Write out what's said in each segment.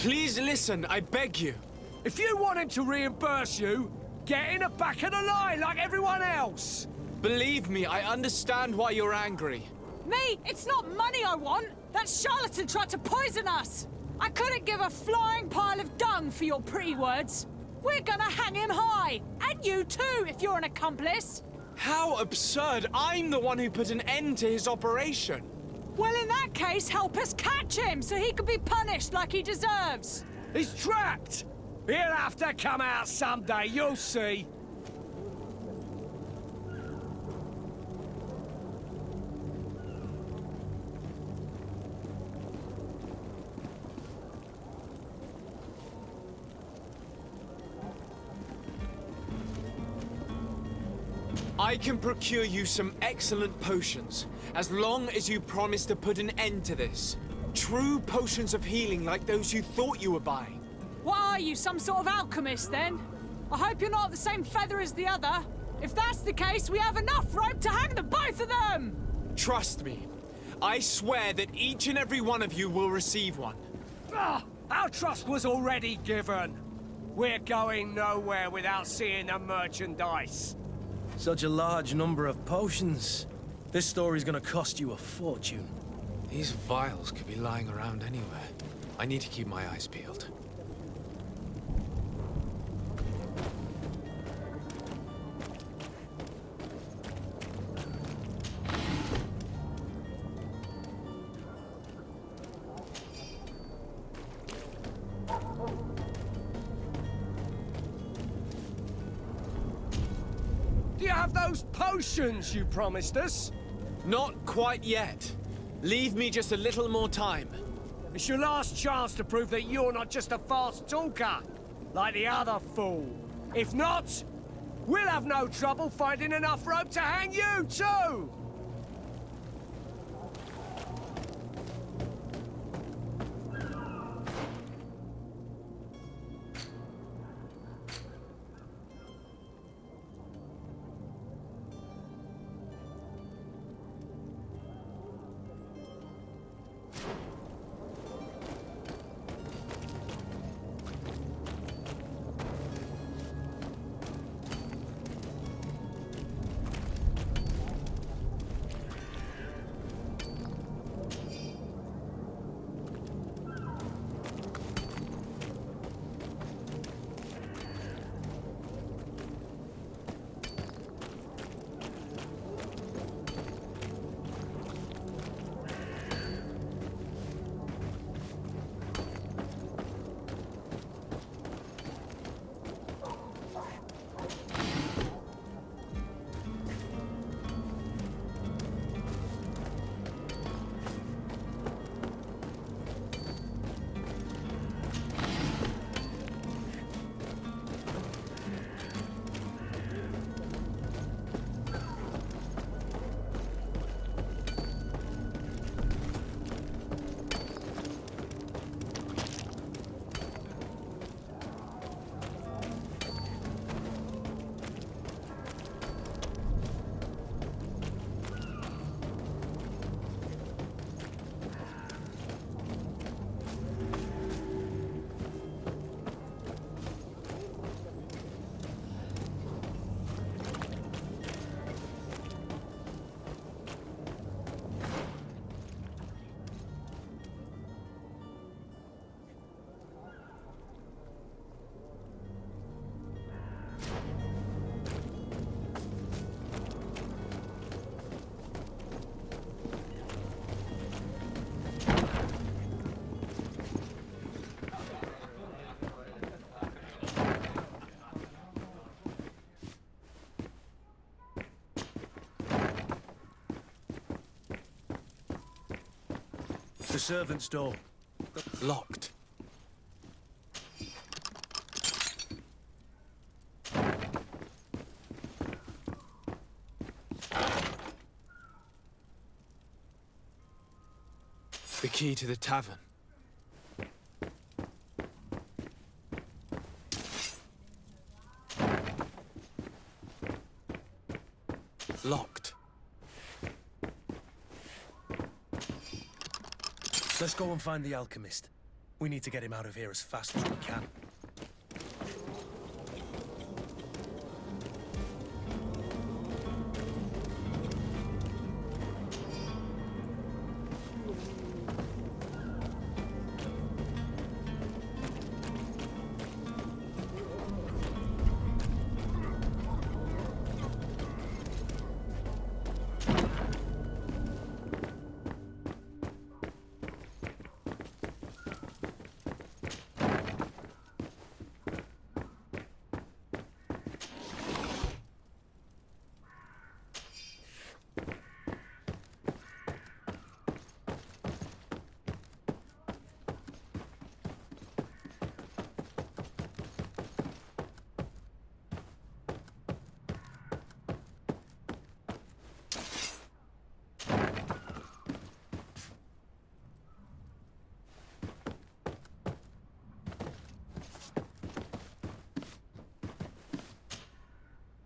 Please listen, I beg you. If you want him to reimburse you, get in the back of the line like everyone else! Believe me, I understand why you're angry. Me? It's not money I want! That charlatan tried to poison us! I couldn't give a flying pile of dung for your pretty words. We're gonna hang him high! And you too, if you're an accomplice! How absurd! I'm the one who put an end to his operation! Well, in that case, help us catch him so he can be punished like he deserves! He's trapped! He'll have to come out someday, you'll see! I can procure you some excellent potions, as long as you promise to put an end to this. True potions of healing like those you thought you were buying. What are you, some sort of alchemist, then? I hope you're not the same feather as the other. If that's the case, we have enough rope to hang the both of them! Trust me. I swear that each and every one of you will receive one. Ah, our trust was already given. We're going nowhere without seeing the merchandise. Such a large number of potions. This story's gonna cost you a fortune. These vials could be lying around anywhere. I need to keep my eyes peeled. Do you have those potions you promised us? Not quite yet. Leave me just a little more time. It's your last chance to prove that you're not just a fast talker, like the other fool. If not, we'll have no trouble finding enough rope to hang you too! The servant's door. Locked. The key to the tavern. Locked. Let's go and find the alchemist. We need to get him out of here as fast as we can.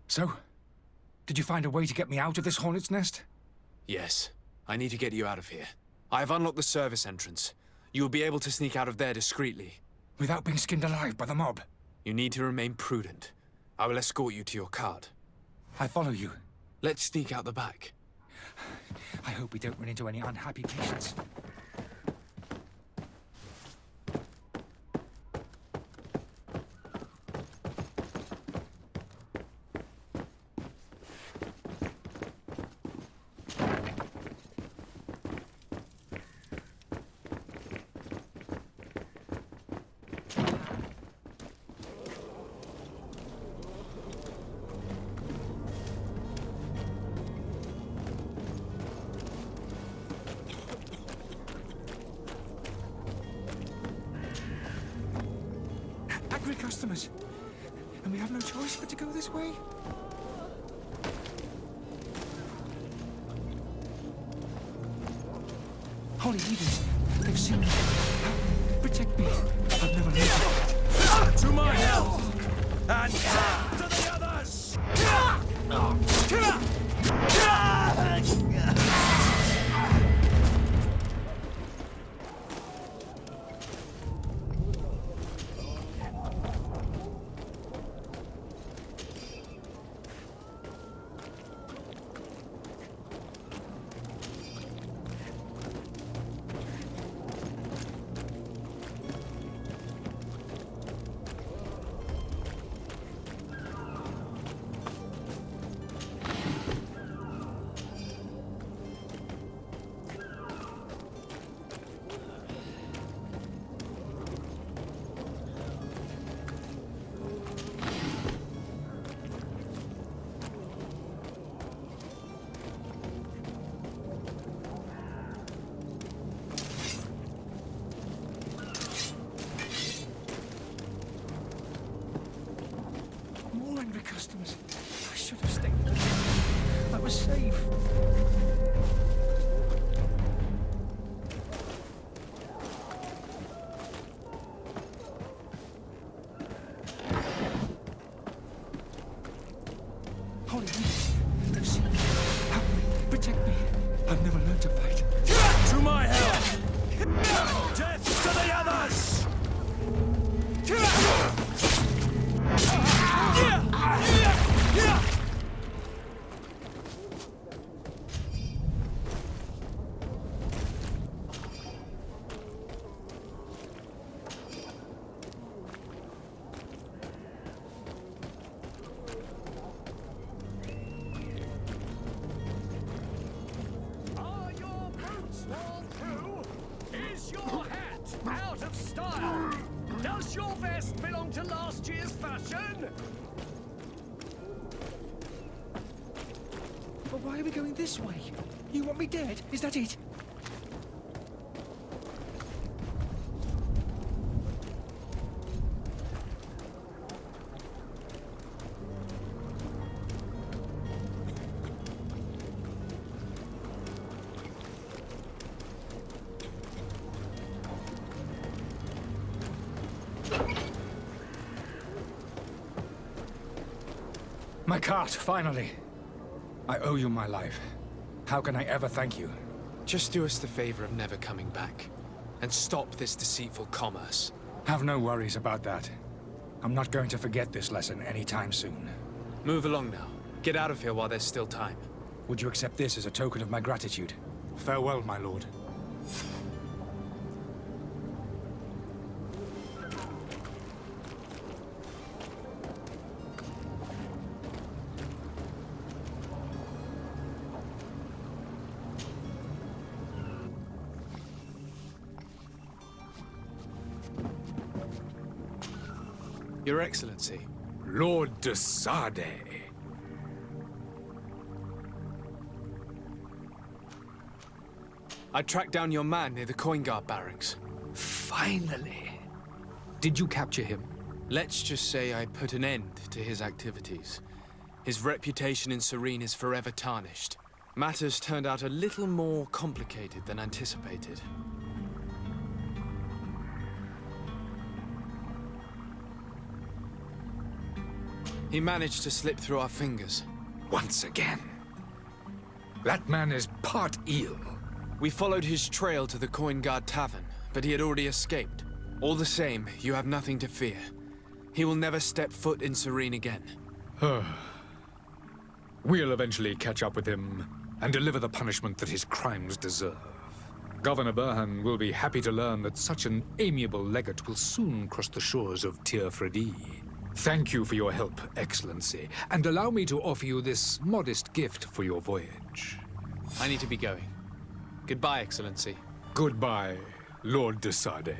So, did you find a way to get me out of this hornet's nest? Yes. I need to get you out of here. I have unlocked the service entrance. You will be able to sneak out of there discreetly. Without being skinned alive by the mob? You need to remain prudent. I will escort you to your cart. I follow you. Let's sneak out the back. I hope we don't run into any unhappy patients. Angry customers. And we have no choice but to go this way? Holy Edens, they've seen me. Protect me. I've never lived. To my help! And to the others! More angry customers. I should have stayed with them. I was safe. Holy Edens, they've seen me. Help me. Protect me. I've never learned to fight. To my help! Death to the others! Are your boots worn through? Is your hat out of style? Does your vest belong to last year's fashion? But why are we going this way? You want me dead? Is that it? My cart, finally. I owe you my life. How can I ever thank you? Just do us the favor of never coming back. and stop this deceitful commerce. Have no worries about that. I'm not going to forget this lesson anytime soon. Move along now. Get out of here while there's still time. Would you accept this as a token of my gratitude? Farewell, my lord. Your Excellency. Lord de Sade. I tracked down your man near the Coin Guard barracks. Finally. Did you capture him? Let's just say I put an end to his activities. His reputation in Serene is forever tarnished. Matters turned out a little more complicated than anticipated. He managed to slip through our fingers. Once again. That man is part eel. We followed his trail to the Coin Guard Tavern, but he had already escaped. All the same, you have nothing to fear. He will never step foot in Serene again. We'll eventually catch up with him and deliver the punishment that his crimes deserve. Governor Burhan will be happy to learn that such an amiable legate will soon cross the shores of Tir Fredi. Thank you for your help, Excellency, and allow me to offer you this modest gift for your voyage. I need to be going. Goodbye, Excellency. Goodbye, Lord de Sade.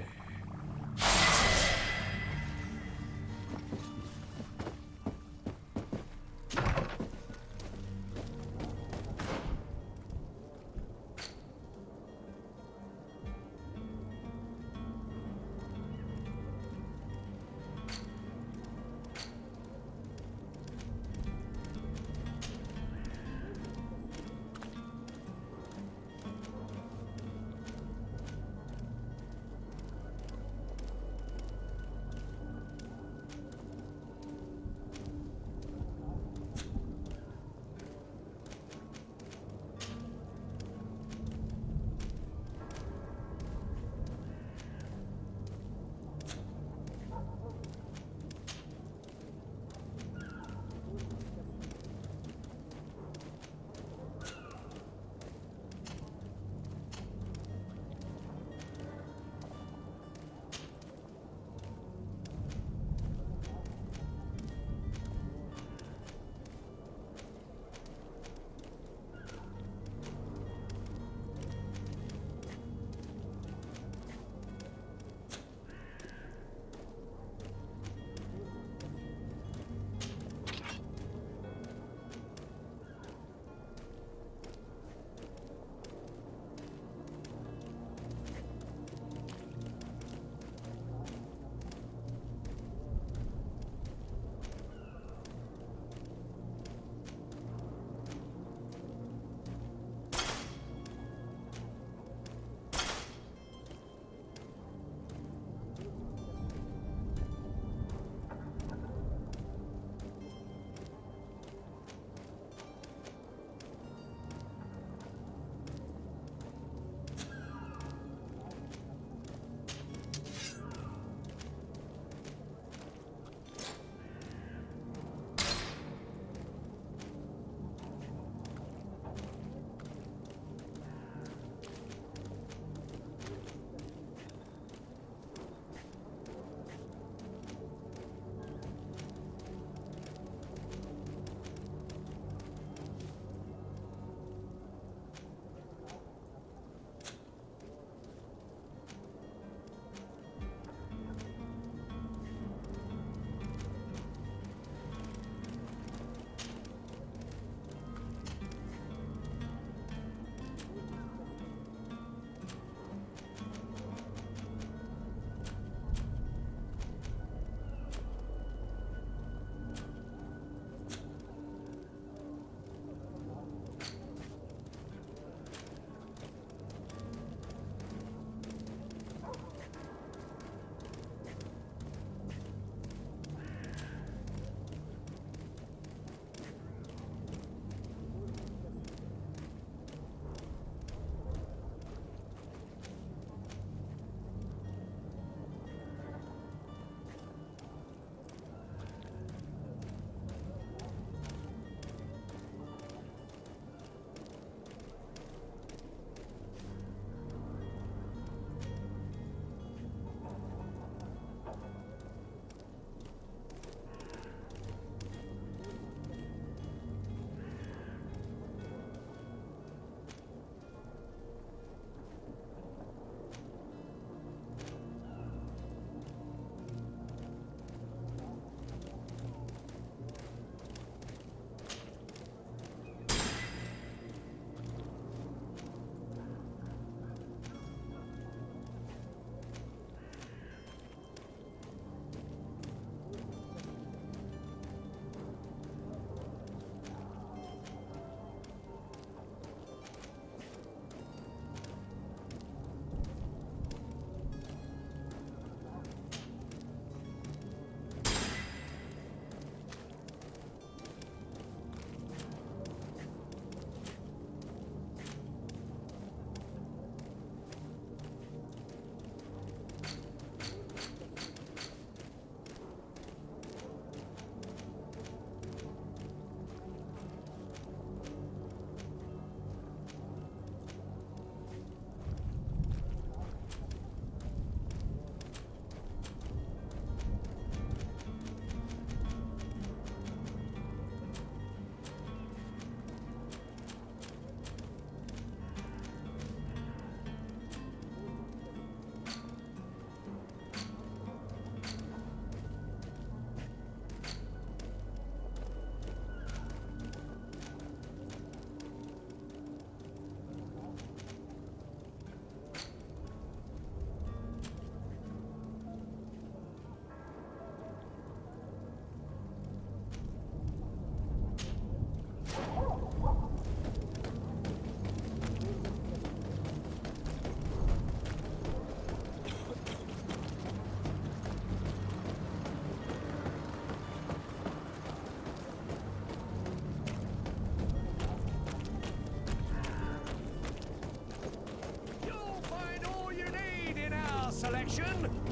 selection.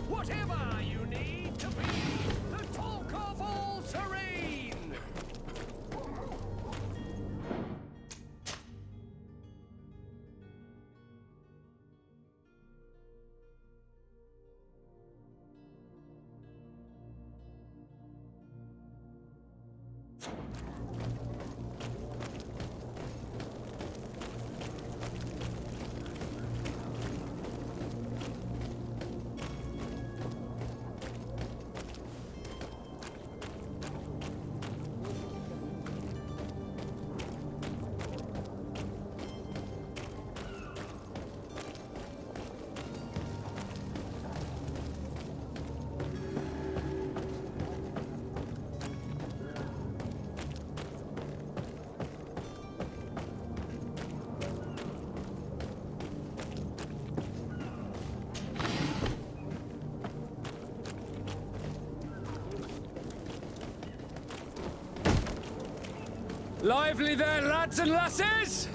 Whatever you need to be the talk of all Serene. Lively there, lads and lasses!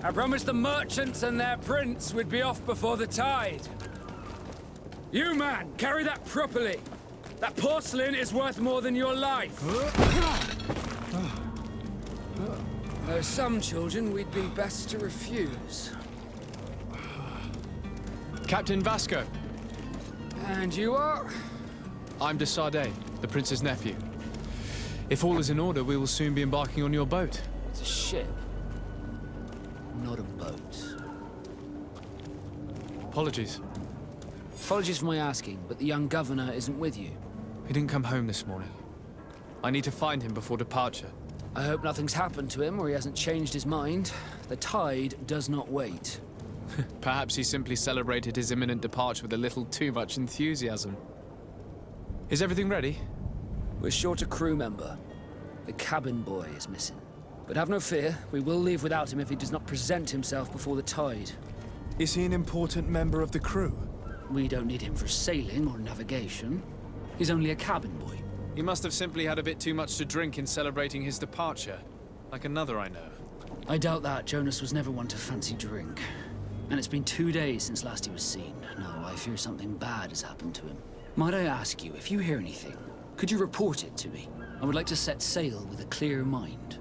I promised the merchants and their prince we'd be off before the tide. You, man, carry that properly. That porcelain is worth more than your life. There are some children we'd be best to refuse. Captain Vasco. And you are? I'm de Sardet, the prince's nephew. If all is in order, we will soon be embarking on your boat. It's a ship, not a boat. Apologies. Apologies for my asking, but the young governor isn't with you. He didn't come home this morning. I need to find him before departure. I hope nothing's happened to him or he hasn't changed his mind. The tide does not wait. Perhaps he simply celebrated his imminent departure with a little too much enthusiasm. Is everything ready? We're short a crew member. The cabin boy is missing. But have no fear, we will leave without him if he does not present himself before the tide. Is he an important member of the crew? We don't need him for sailing or navigation. He's only a cabin boy. He must have simply had a bit too much to drink in celebrating his departure. Like another I know. I doubt that. Jonas was never one to fancy drink. And it's been 2 days since last he was seen. No, I fear something bad has happened to him. Might I ask you, if you hear anything, could you report it to me? I would like to set sail with a clear mind.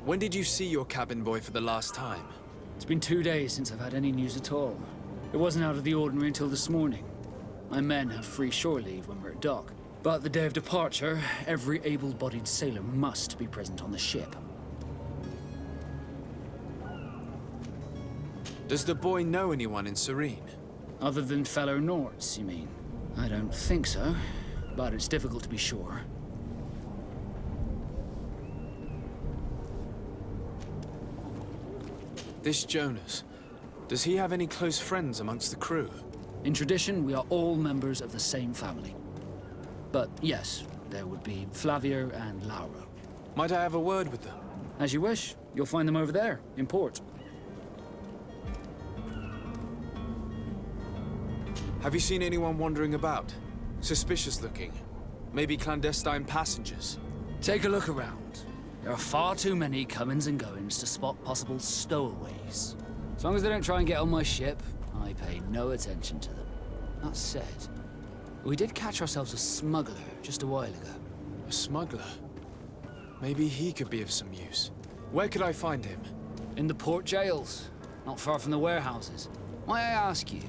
When did you see your cabin boy for the last time? It's been 2 days since I've had any news at all. It wasn't out of the ordinary until this morning. My men have free shore leave when we're at dock. But the day of departure, every able-bodied sailor must be present on the ship. Does the boy know anyone in Serene? Other than fellow Nords, you mean? I don't think so, but it's difficult to be sure. This Jonas, does he have any close friends amongst the crew? In tradition, we are all members of the same family. But yes, there would be Flavio and Lauro. Might I have a word with them? As you wish. You'll find them over there, in port. Have you seen anyone wandering about? Suspicious looking? Maybe clandestine passengers? Take a look around. There are far too many comings and goings to spot possible stowaways. As long as they don't try and get on my ship, I pay no attention to them. That said, we did catch ourselves a smuggler just a while ago. A smuggler? Maybe he could be of some use. Where could I find him? In the port jails, not far from the warehouses. May I ask you,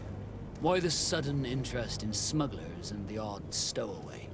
why the sudden interest in smugglers and the odd stowaway?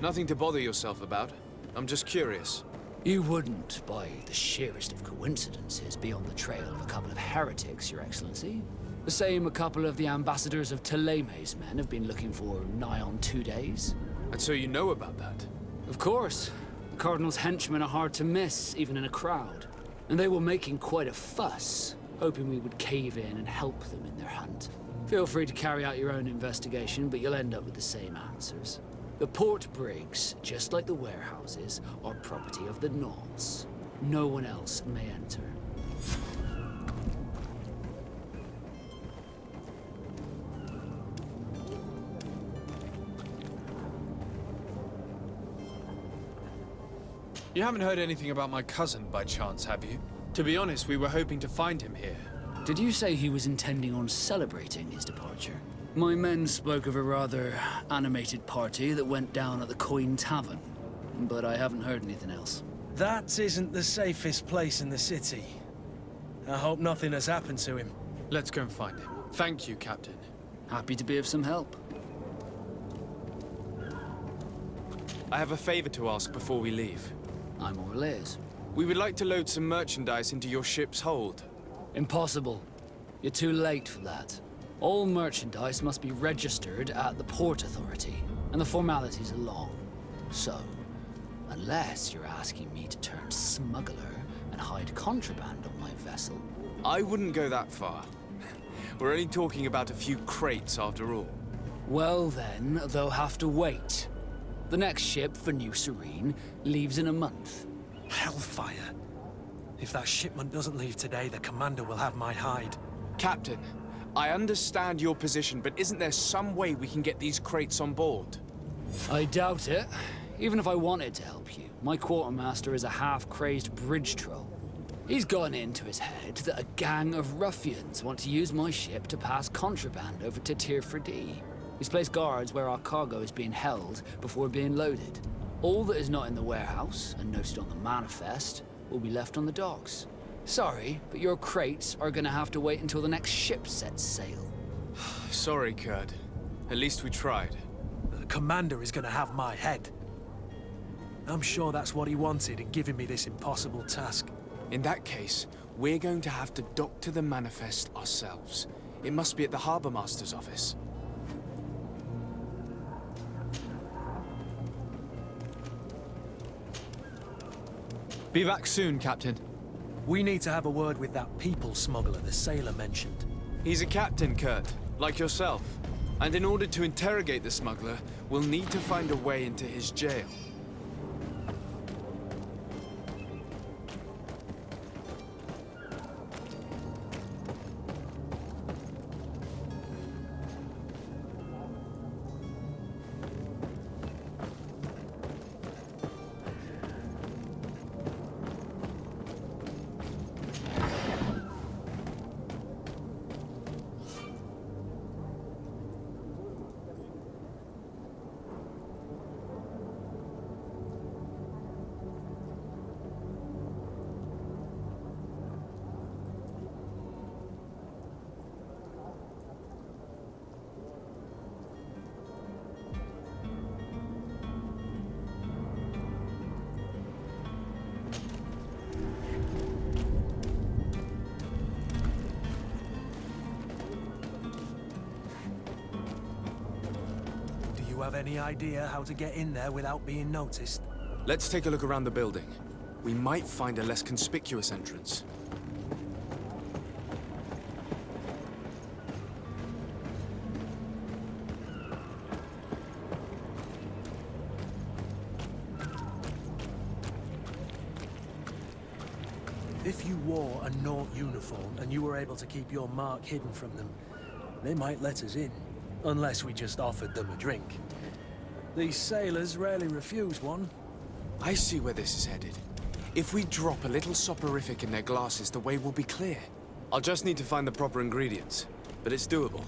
Nothing to bother yourself about. I'm just curious. You wouldn't, by the sheerest of coincidences, be on the trail of a couple of heretics, Your Excellency. The same a couple of the ambassadors of Ptolemy's men have been looking for nigh on 2 days. And so you know about that? Of course. The Cardinal's henchmen are hard to miss, even in a crowd. And they were making quite a fuss, hoping we would cave in and help them in their hunt. Feel free to carry out your own investigation, but you'll end up with the same answers. The port brigs, just like the warehouses, are property of the Nauts. No one else may enter. You haven't heard anything about my cousin by chance, have you? To be honest, we were hoping to find him here. Did you say he was intending on celebrating his departure? My men spoke of a rather animated party that went down at the Coin Tavern, but I haven't heard anything else. That isn't the safest place in the city. I hope nothing has happened to him. Let's go and find him. Thank you, Captain. Happy to be of some help. I have a favor to ask before we leave. I'm all ears. We would like to load some merchandise into your ship's hold. Impossible. You're too late for that. All merchandise must be registered at the Port Authority, and the formalities are long. So, unless you're asking me to turn smuggler and hide contraband on my vessel... I wouldn't go that far. We're only talking about a few crates after all. Well then, they'll have to wait. The next ship for New Serene leaves in a month. Hellfire. If that shipment doesn't leave today, the commander will have my hide. Captain, I understand your position, but isn't there some way we can get these crates on board? I doubt it. Even if I wanted to help you, my quartermaster is a half-crazed bridge troll. He's gotten it into his head that a gang of ruffians want to use my ship to pass contraband over to Tir-Fredee. He's placed guards where our cargo is being held before being loaded. All that is not in the warehouse, and noted on the manifest, will be left on the docks. Sorry, but your crates are gonna have to wait until the next ship sets sail. Sorry, Kurt. At least we tried. The commander is gonna have my head. I'm sure that's what he wanted in giving me this impossible task. In that case, we're going to have to doctor the manifest ourselves. It must be at the Harbour Master's office. Be back soon, Captain. We need to have a word with that people smuggler the sailor mentioned. He's a captain, Kurt, like yourself. And in order to interrogate the smuggler, we'll need to find a way into his jail. Do you have any idea how to get in there without being noticed? Let's take a look around the building. We might find a less conspicuous entrance. If you wore a Naut uniform and you were able to keep your mark hidden from them, they might let us in. Unless we just offered them a drink. These sailors rarely refuse one. I see where this is headed. If we drop a little soporific in their glasses, the way will be clear. I'll just need to find the proper ingredients, but it's doable.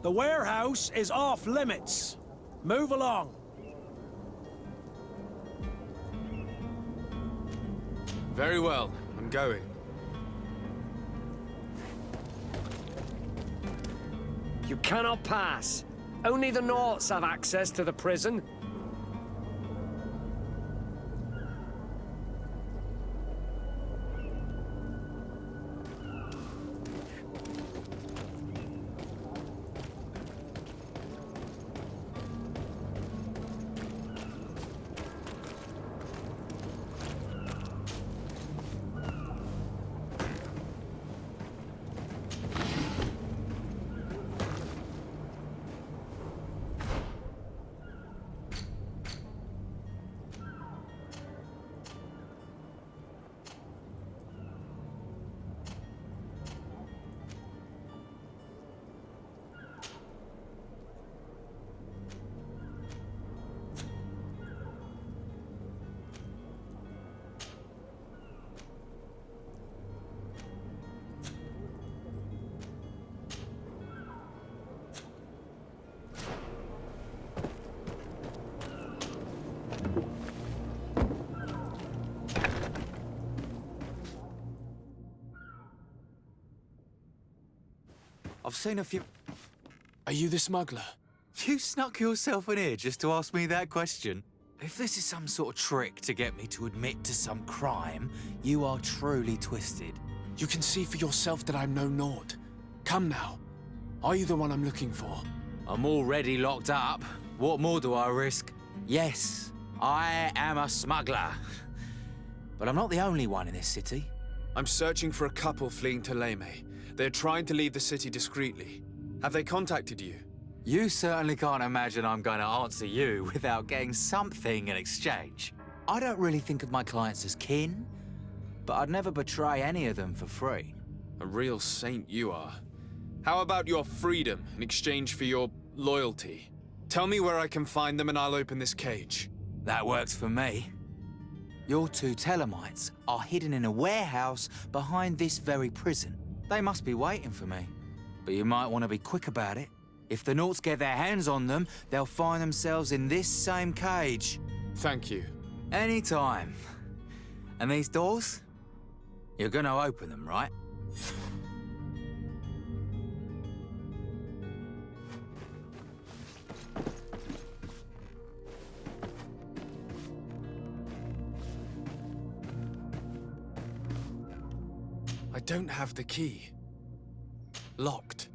The warehouse is off limits. Move along. Very well, I'm going. You cannot pass. Only the Norts have access to the prison. I've seen a few... Are you the smuggler? You snuck yourself in here just to ask me that question? If this is some sort of trick to get me to admit to some crime, you are truly twisted. You can see for yourself that I'm no Nord. Come now. Are you the one I'm looking for? I'm already locked up. What more do I risk? Yes, I am a smuggler. But I'm not the only one in this city. I'm searching for a couple fleeing to Leme. They're trying to leave the city discreetly. Have they contacted you? You certainly can't imagine I'm going to answer you without getting something in exchange. I don't really think of my clients as kin, but I'd never betray any of them for free. A real saint you are. How about your freedom in exchange for your loyalty? Tell me where I can find them and I'll open this cage. That works for me. Your two Telemites are hidden in a warehouse behind this very prison. They must be waiting for me. But you might want to be quick about it. If the Norts get their hands on them, they'll find themselves in this same cage. Thank you. Anytime. And these doors? You're gonna open them, right? I don't have the key. Locked.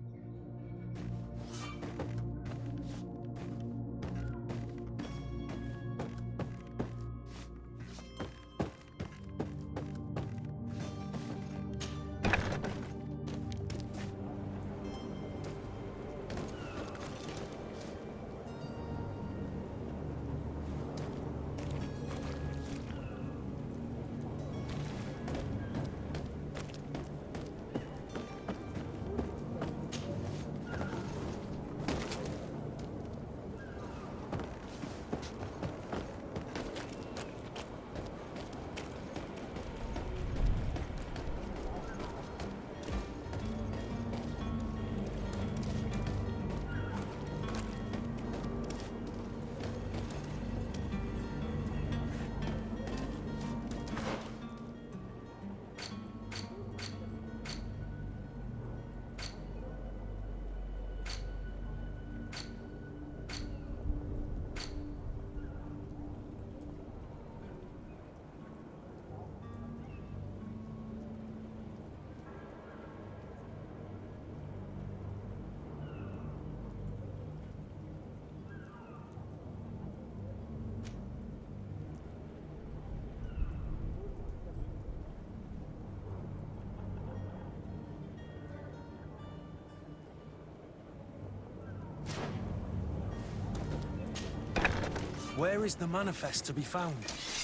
Where is the manifest to be found?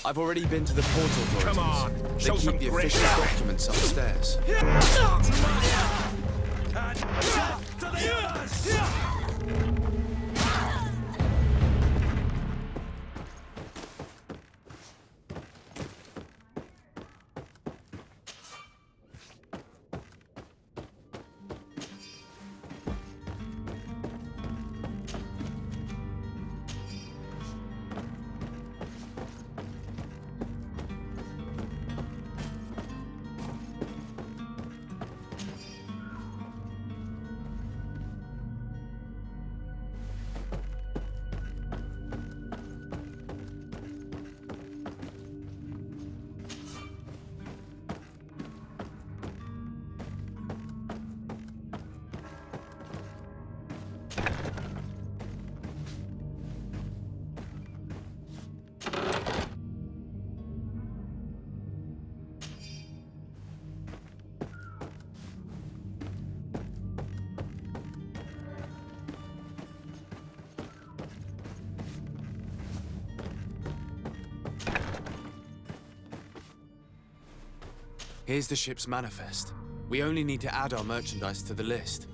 I've already been to the port authorities. Come on, They show keep some the grit official now. documents upstairs. And death to the others! Here's the ship's manifest. We only need to add our merchandise to the list.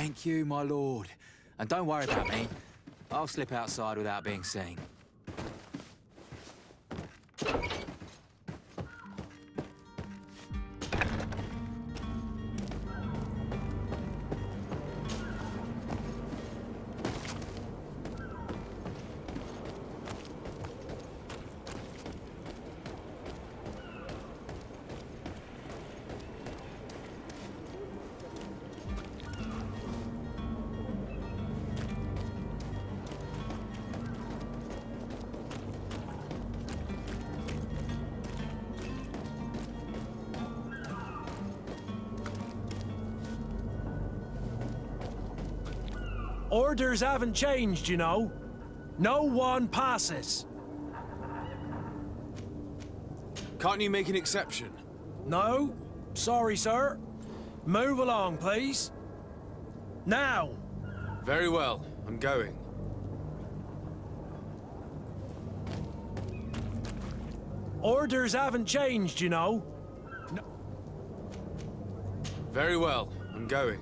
Thank you, my lord. And don't worry about me. I'll slip outside without being seen. Orders haven't changed, you know. No one passes. Can't you make an exception? No? Sorry, sir. Move along, please. Now! Very well, I'm going. Orders haven't changed, you know. Very well, I'm going.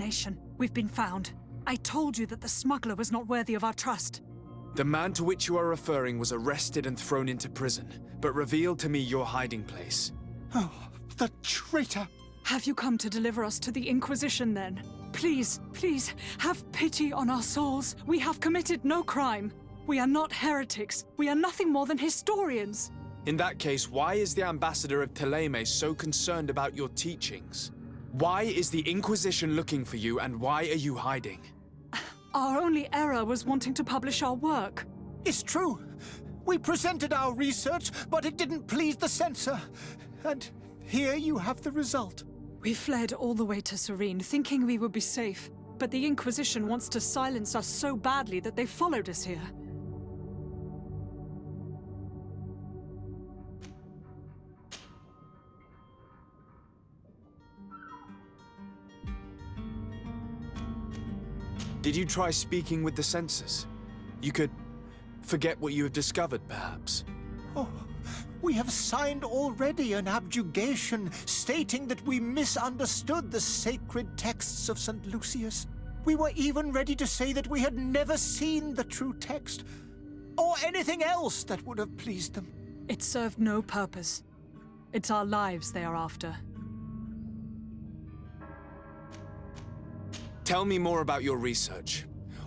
damnation. We've been found. I told you that the smuggler was not worthy of our trust. The man to which you are referring was arrested and thrown into prison, but revealed to me your hiding place. Oh, the traitor! Have you come to deliver us to the Inquisition, then? Please, please, have pity on our souls. We have committed no crime. We are not heretics. We are nothing more than historians. In that case, why is the ambassador of Thélème so concerned about your teachings? Why is the Inquisition looking for you, and why are you hiding? Our only error was wanting to publish our work. It's true. We presented our research, but it didn't please the censor. And here you have the result. We fled all the way to Serene, thinking we would be safe. But the Inquisition wants to silence us so badly that they followed us here. Did you try speaking with the censors? You could forget what you have discovered, perhaps. Oh, we have signed already an abjugation stating that we misunderstood the sacred texts of St. Lucius. We were even ready to say that we had never seen the true text, or anything else that would have pleased them. It served no purpose. It's our lives they are after. Tell me more about your research.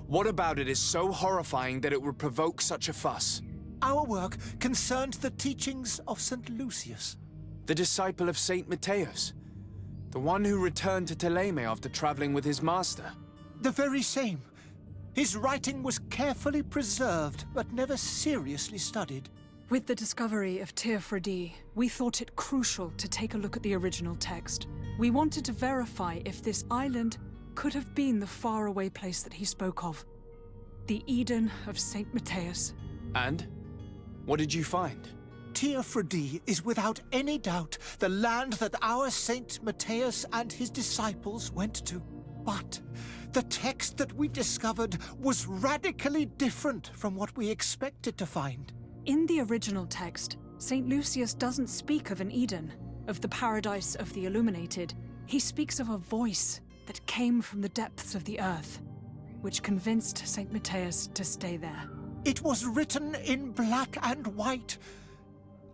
What about it is so horrifying that it would provoke such a fuss? Our work concerned the teachings of St. Lucius. The disciple of Saint Matthias? The one who returned to Thélème after traveling with his master? The very same. His writing was carefully preserved, but never seriously studied. With the discovery of Teofredi, we thought it crucial to take a look at the original text. We wanted to verify if this island could have been the faraway place that he spoke of. The Eden of Saint Matthias. And? What did you find? Teofredi is without any doubt the land that our Saint Matthias and his disciples went to. But the text that we discovered was radically different from what we expected to find. In the original text, Saint Lucius doesn't speak of an Eden, of the paradise of the illuminated. He speaks of a voice that came from the depths of the earth, which convinced Saint Matthias to stay there. It was written in black and white,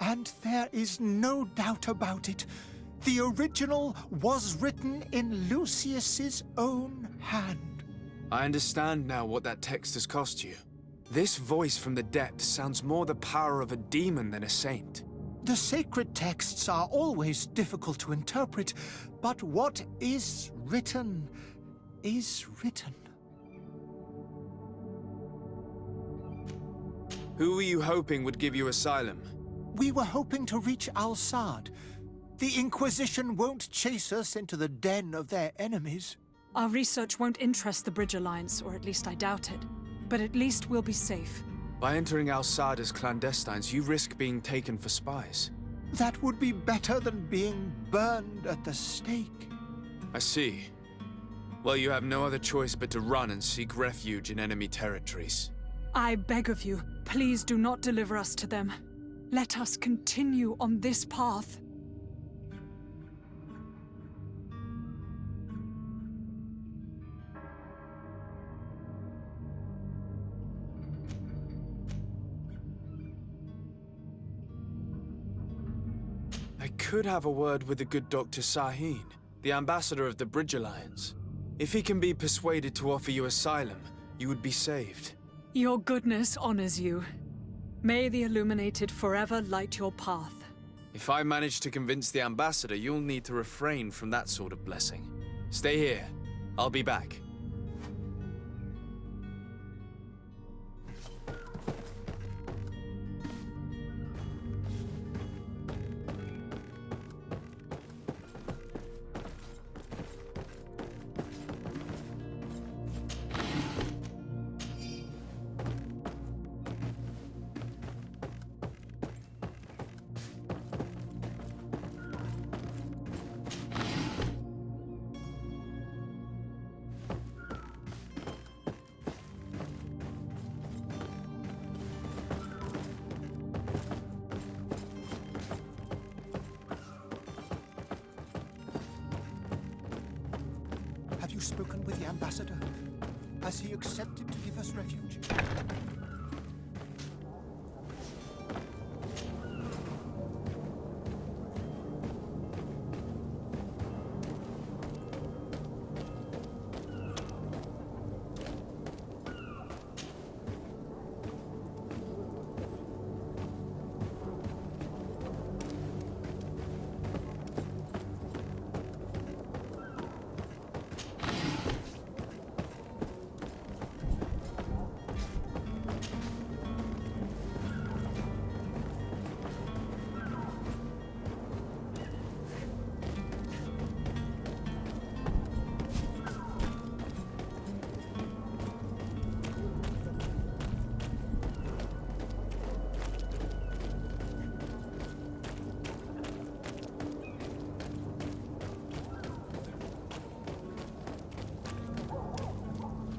and there is no doubt about it. The original was written in Lucius's own hand. I understand now what that text has cost you. This voice from the depths sounds more the power of a demon than a saint. The sacred texts are always difficult to interpret, but what is written is written. Who were you hoping would give you asylum? We were hoping to reach Al-Sad. The Inquisition won't chase us into the den of their enemies. Our research won't interest the Bridge Alliance, or at least I doubt it. But at least we'll be safe. By entering Al-Sad as clandestines, you risk being taken for spies. That would be better than being burned at the stake. I see. Well, you have no other choice but to run and seek refuge in enemy territories. I beg of you, please do not deliver us to them. Let us continue on this path. I could have a word with the good Dr. Sahin, the ambassador of the Bridge Alliance. If he can be persuaded to offer you asylum, you would be saved. Your goodness honors you. May the Illuminated forever light your path. If I manage to convince the ambassador, you'll need to refrain from that sort of blessing. Stay here. I'll be back. you spoken with the ambassador? Has he accepted to give us refuge?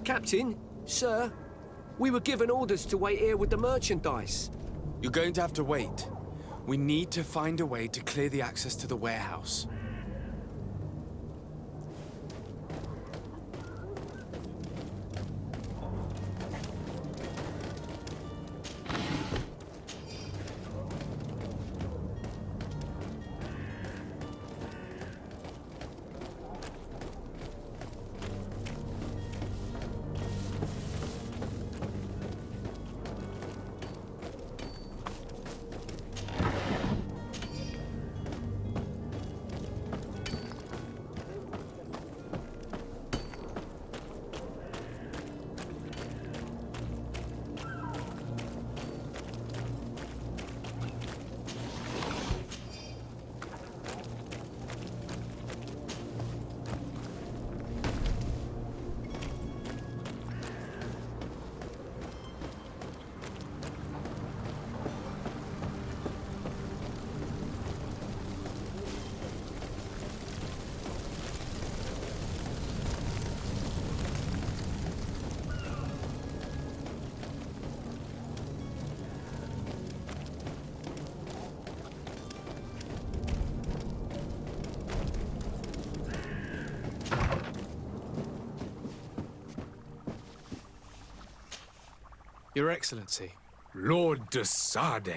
Captain, sir, we were given orders to wait here with the merchandise. You're going to have to wait. We need to find a way to clear the access to the warehouse. Your Excellency. Lord de Sade.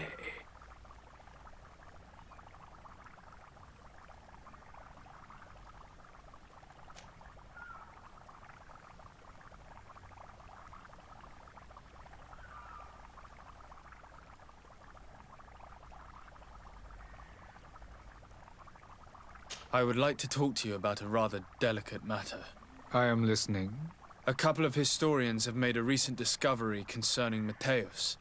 I would like to talk to you about a rather delicate matter. I am listening. A couple of historians have made a recent discovery concerning Mateus,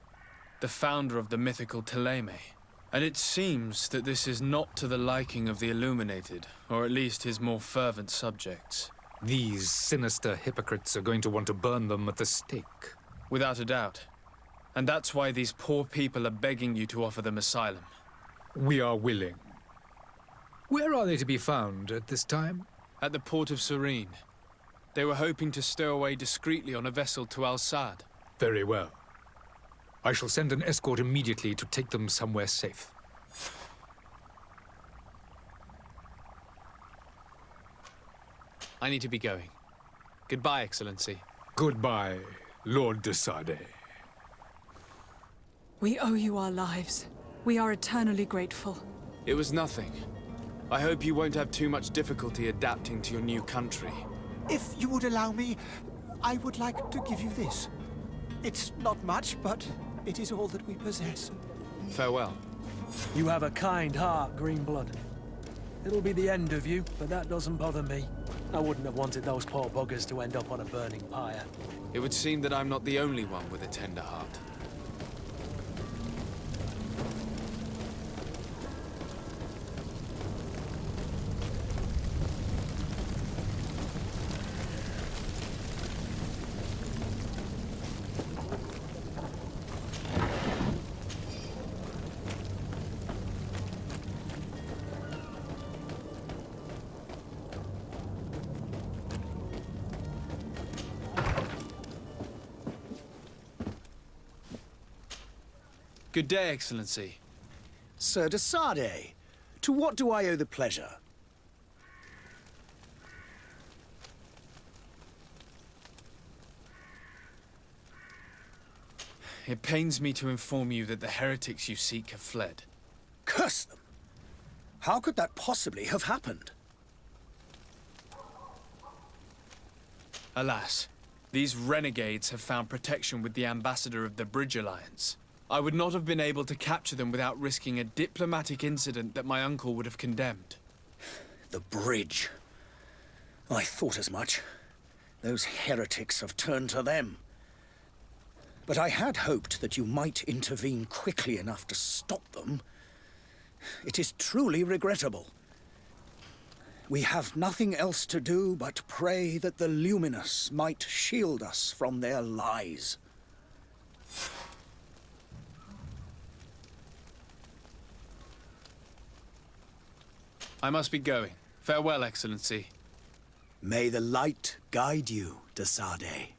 the founder of the mythical Teleme. And it seems that this is not to the liking of the Illuminated, or at least his more fervent subjects. These sinister hypocrites are going to want to burn them at the stake. Without a doubt. And that's why these poor people are begging you to offer them asylum. We are willing. Where are they to be found at this time? At the port of Serene. They were hoping to stow away discreetly on a vessel to Al-Sad. Very well. I shall send an escort immediately to take them somewhere safe. I need to be going. Goodbye, Excellency. Goodbye, Lord de Sade. We owe you our lives. We are eternally grateful. It was nothing. I hope you won't have too much difficulty adapting to your new country. If you would allow me, I would like to give you this. It's not much, but it is all that we possess. Farewell. You have a kind heart, Greenblood. It'll be the end of you, but that doesn't bother me. I wouldn't have wanted those poor buggers to end up on a burning pyre. It would seem that I'm not the only one with a tender heart. Good day, Excellency. Sir de Sade, to what do I owe the pleasure? it pains me to inform you that the heretics you seek have fled. Curse them! How could that possibly have happened? Alas, these renegades have found protection with the ambassador of the Bridge Alliance. I would not have been able to capture them without risking a diplomatic incident that my uncle would have condemned. The bridge. I thought as much. Those heretics have turned to them. But I had hoped that you might intervene quickly enough to stop them. It is truly regrettable. We have nothing else to do but pray that the Luminous might shield us from their lies. I must be going. Farewell, Excellency. May the light guide you, de Sade.